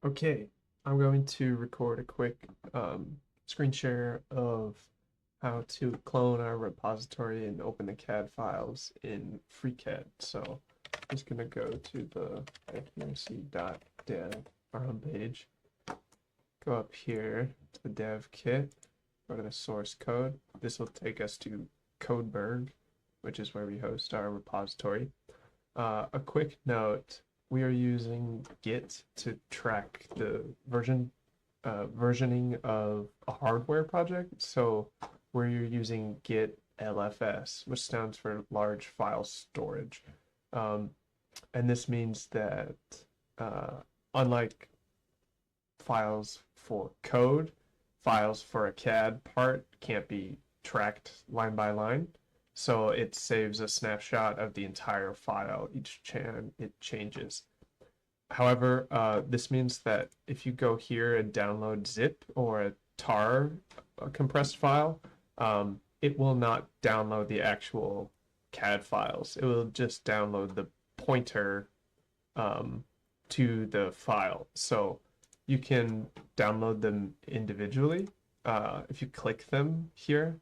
Okay, I'm going to record a quick screen share of how to clone our repository and open the CAD files in FreeCAD. So I'm just going to go to the fmc.dev, our homepage, go up here to the dev kit, go to the source code. This will take us to Codeberg, which is where we host our repository. A quick note, we are using Git to track the versioning of a hardware project. So we're using Git LFS, which stands for large file storage. Um, and this means that unlike files for code, files for a CAD part can't be tracked line by line. So it saves a snapshot of the entire file each time it changes. However, this means that if you go here and download zip or a tar compressed file, it will not download the actual CAD files. It will just download the pointer to the file. So you can download them individually if you click them here.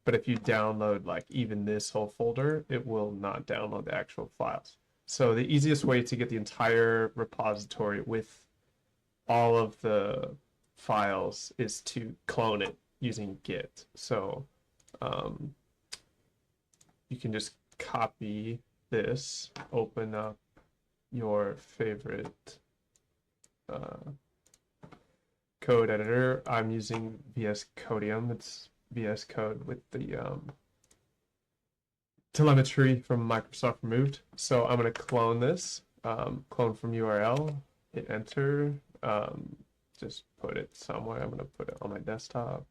But if you download like even this whole folder, it will not download the actual files. So the easiest way to get the entire repository with all of the files is to clone it using Git. So um, you can just copy this, open up your favorite code editor. I'm using VS Codium. It's VS Code with the telemetry from Microsoft removed. So I'm going to clone this, clone from URL, hit enter, just put it somewhere. I'm going to put it on my desktop.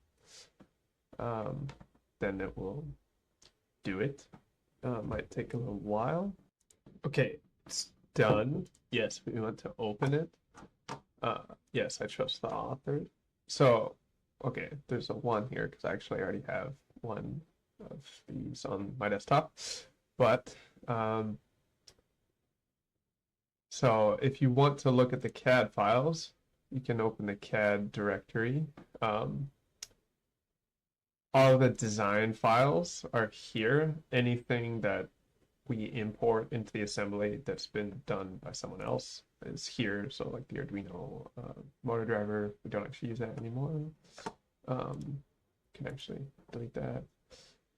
Then it will do it. Might take a little while. Okay, it's done. Yes, we want to open it. Yes, I trust the author. So, okay, there's a one here because I actually already have one of these on my desktop. But so if you want to look at the CAD files, you can open the CAD directory. All of the design files are here. Anything that we import into the assembly that's been done by someone else is here. So like the Arduino motor driver, we don't actually use that anymore. Can actually delete that.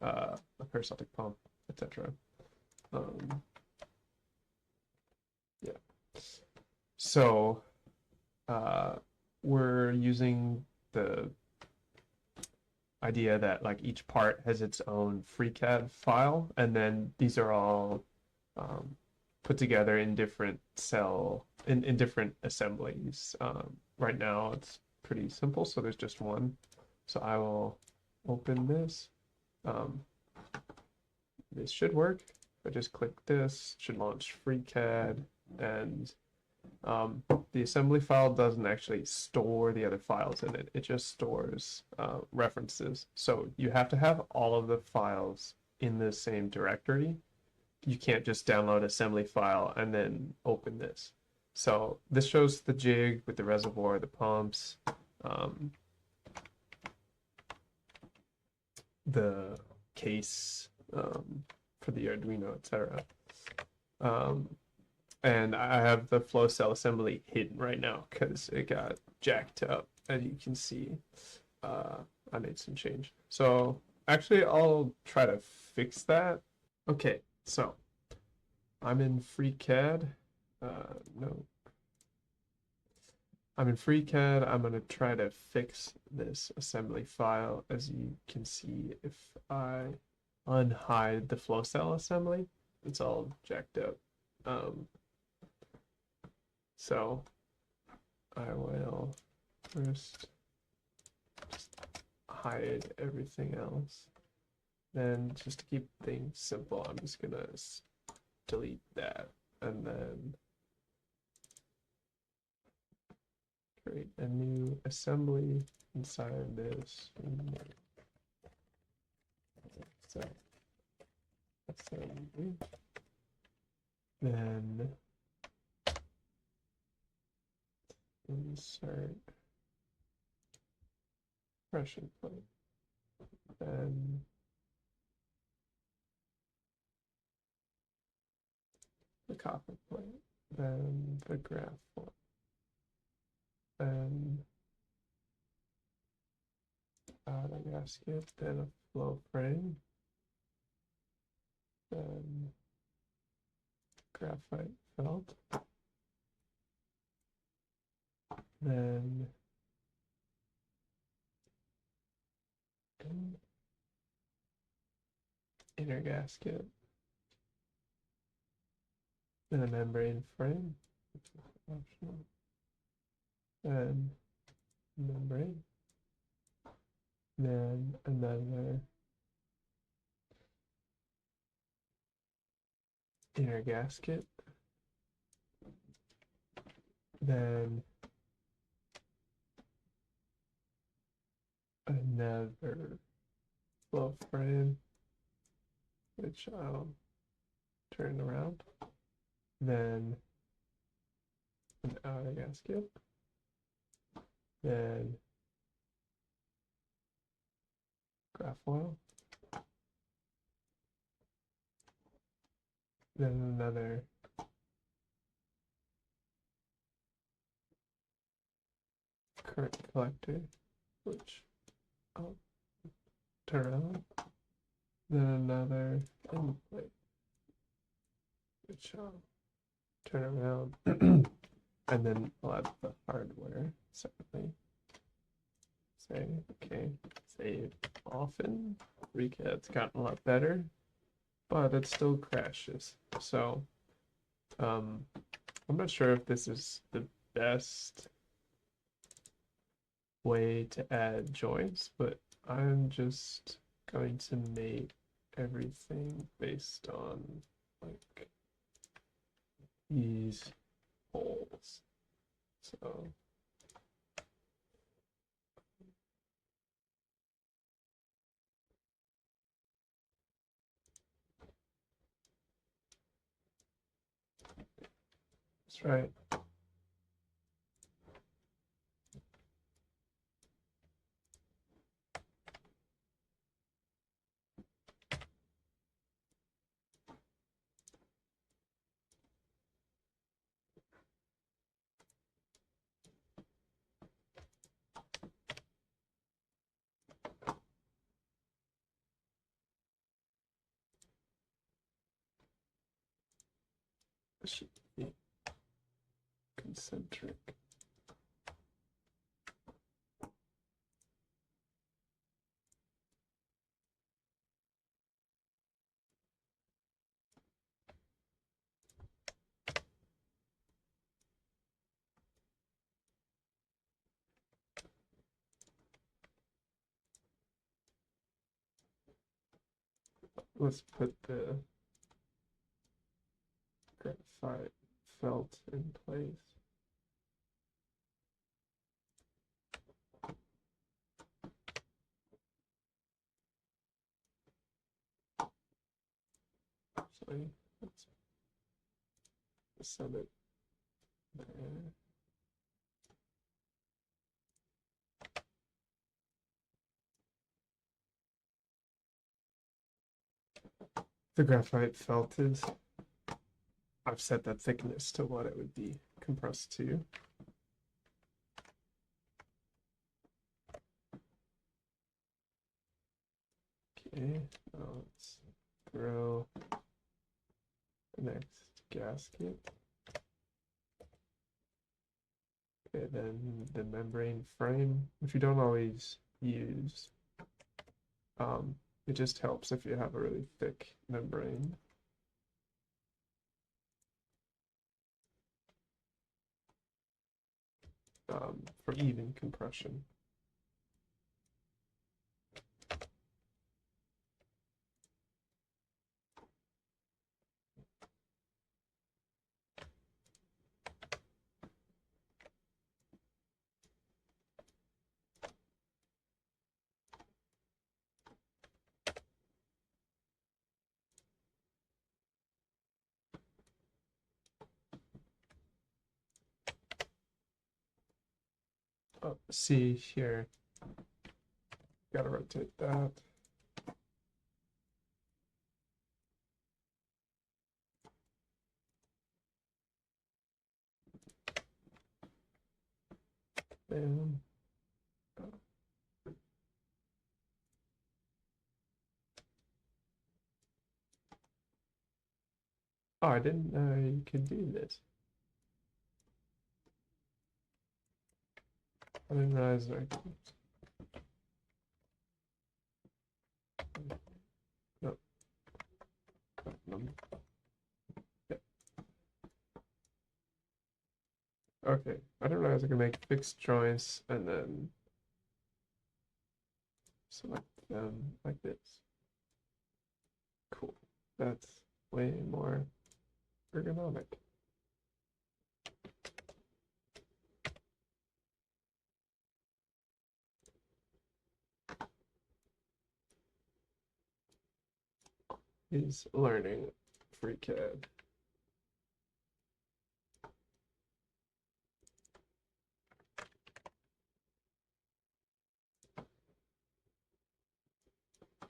A peristaltic pump, etc. Yeah. So we're using the idea that like each part has its own FreeCAD file, and then these are all put together in different in different assemblies. Right now it's pretty simple, so there's just one. So I will open this. This should work. If I just click this, it should launch FreeCAD, and the assembly file doesn't actually store the other files in it. It just stores references. So you have to have all of the files in the same directory. You can't just download assembly file and then open this. So this shows the jig with the reservoir, the pumps, the case for the Arduino, etc. And I have the flow cell assembly hidden right now because it got jacked up. As you can see, I made some change. So actually, I'll try to fix that. Okay, so I'm in FreeCAD. No, I'm in FreeCAD. I'm gonna try to fix this assembly file. As you can see, if I unhide the flow cell assembly, it's all jacked up. So I will first just hide everything else. Then just to keep things simple, I'm just gonna delete that and then create a new assembly inside of this. So assembly. Then insert compression plate, then the copper plate, then the graph one, then the gasket, then a flow frame, then graphite felt, then an inner gasket, then a membrane frame, which is optional, then membrane, then another inner gasket, then another flow frame, which I'll turn around, then an outer gasket, then graph oil, then another current collector, which I'll turn around, then another end plate, which I'll turn around, and then I'll add the hardware separately. Say, okay, save often. FreeCAD's gotten a lot better, but it still crashes. So, I'm not sure if this is the best way to add joints, but I'm just going to make everything based on like these holes. So that's right. It should be concentric. Let's put the graphite felt in place. So let's set it there. The graphite felt is, I've set that thickness to what it would be compressed to. Okay, now let's throw the next gasket. Okay, then the membrane frame, which you don't always use. It just helps if you have a really thick membrane. For even compression. see here. Gotta rotate that. And oh, I didn't know you could do this. I didn't realize I could. No. No. Yeah. Okay. I didn't realize I could make fixed joints and then select them like this. Cool. That's way more ergonomic. He's learning FreeCAD.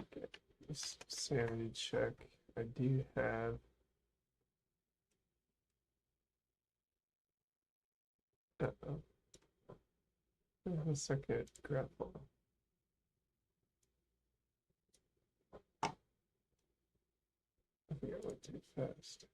Okay. This sanity check. I do have uh-oh. I have a second graph file. I think I went too fast.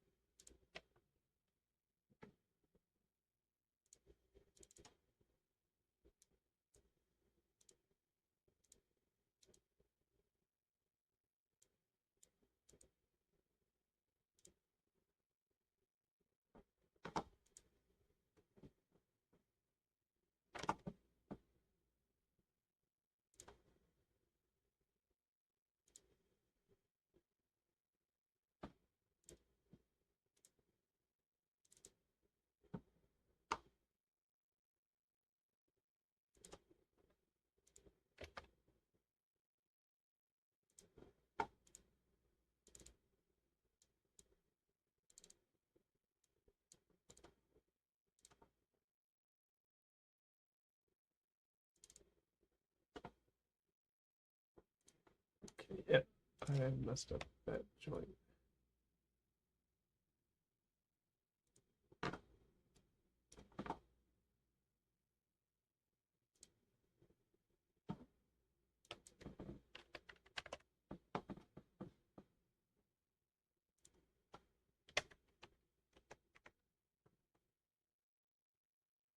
Okay, yep. I messed up that joint.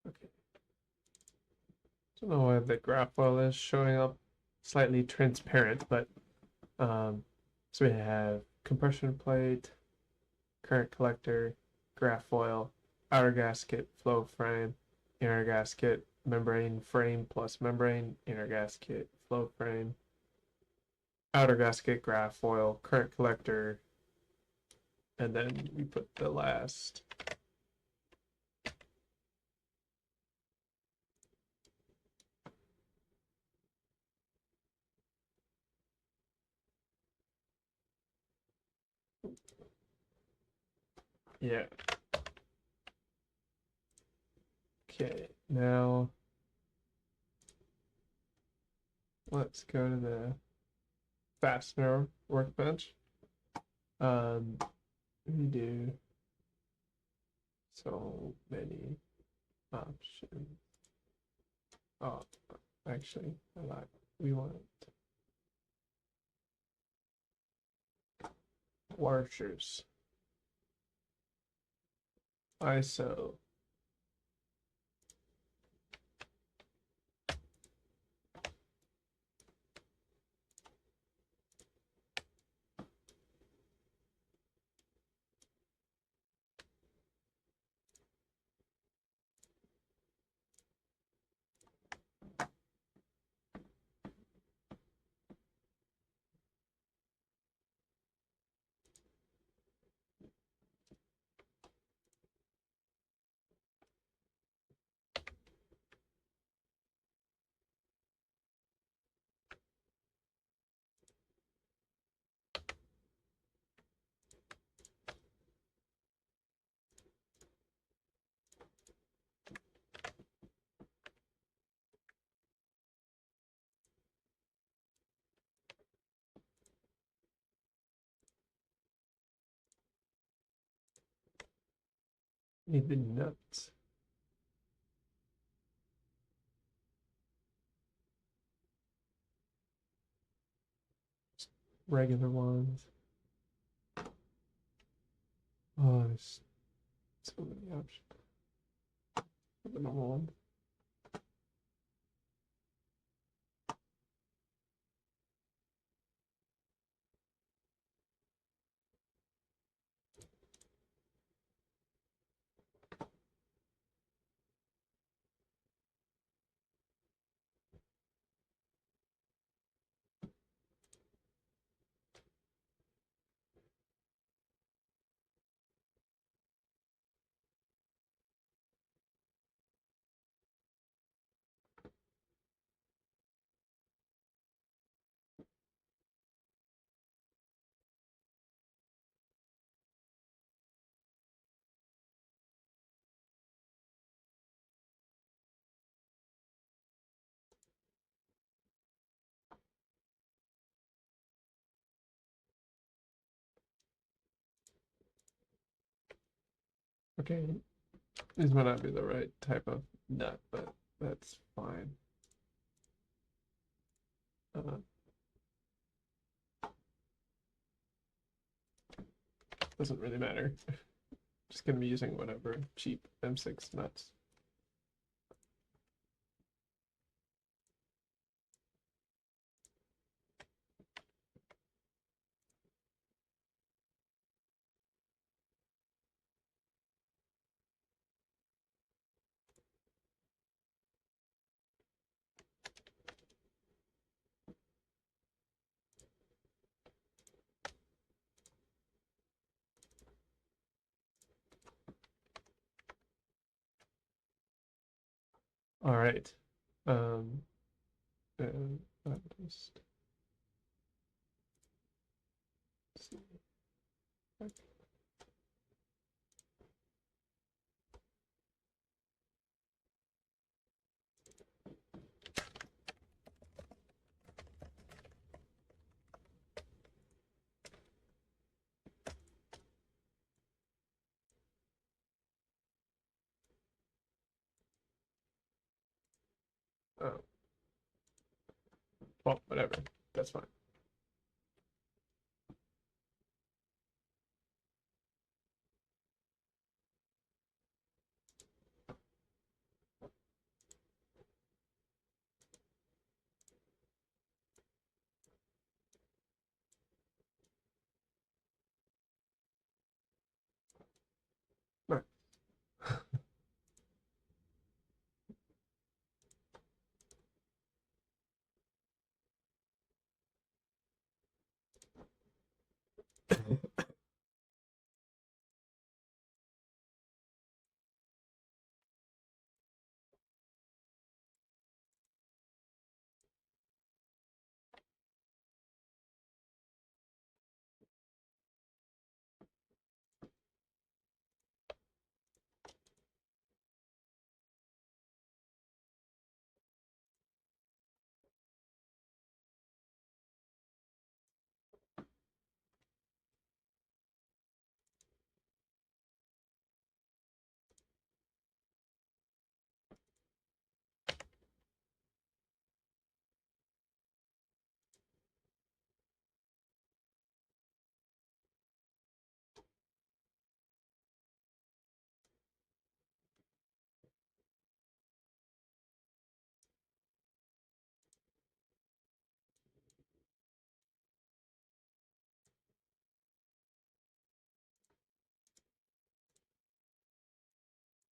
Okay. Don't know why the graph file is showing up slightly transparent, but so we have compression plate, current collector, graph foil, outer gasket, flow frame, inner gasket, membrane frame plus membrane, inner gasket, flow frame, outer gasket, graph foil, current collector, and then we put the last. Yeah. Okay, now let's go to the fastener workbench. We do so many options. Oh, actually, we want washers. ISO. Need the nuts. Regular ones. Oh, there's so many options. The normal one. Okay, this might not be the right type of nut, but that's fine. Doesn't really matter. Just gonna be using whatever cheap M6 nuts. All right. And I'll just see. Oh, well, whatever. That's fine. All right.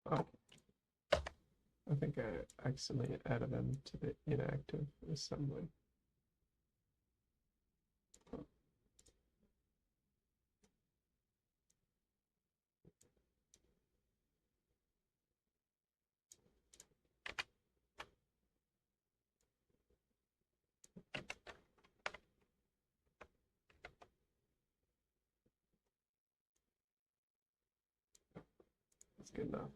Oh, I think I accidentally added them to the inactive assembly. That's good enough.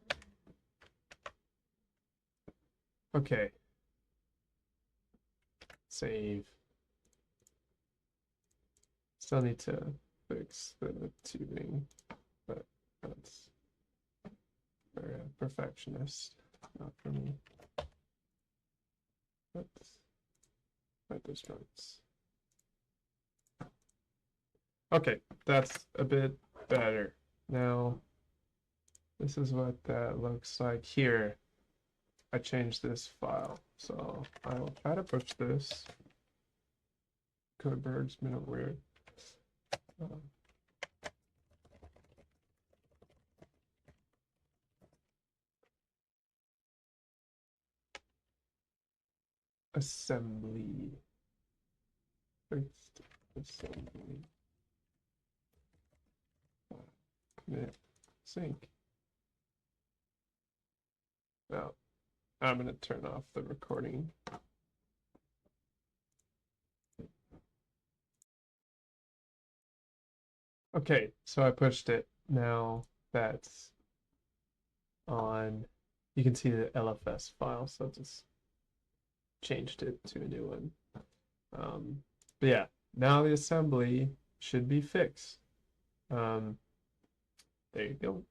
Okay. Save. Still need to fix the tubing, but that's for a perfectionist, not for me. Let's write those notes. Okay, that's a bit better. Now, this is what that looks like here. I changed this file, so I will try to push this. Codeberg's been a weird. Assembly. Fixed assembly. Commit. Sync. Now, I'm going to turn off the recording. Okay, so I pushed it. Now that's on. You can see the LFS file, so I just changed it to a new one. But yeah, now the assembly should be fixed. There you go.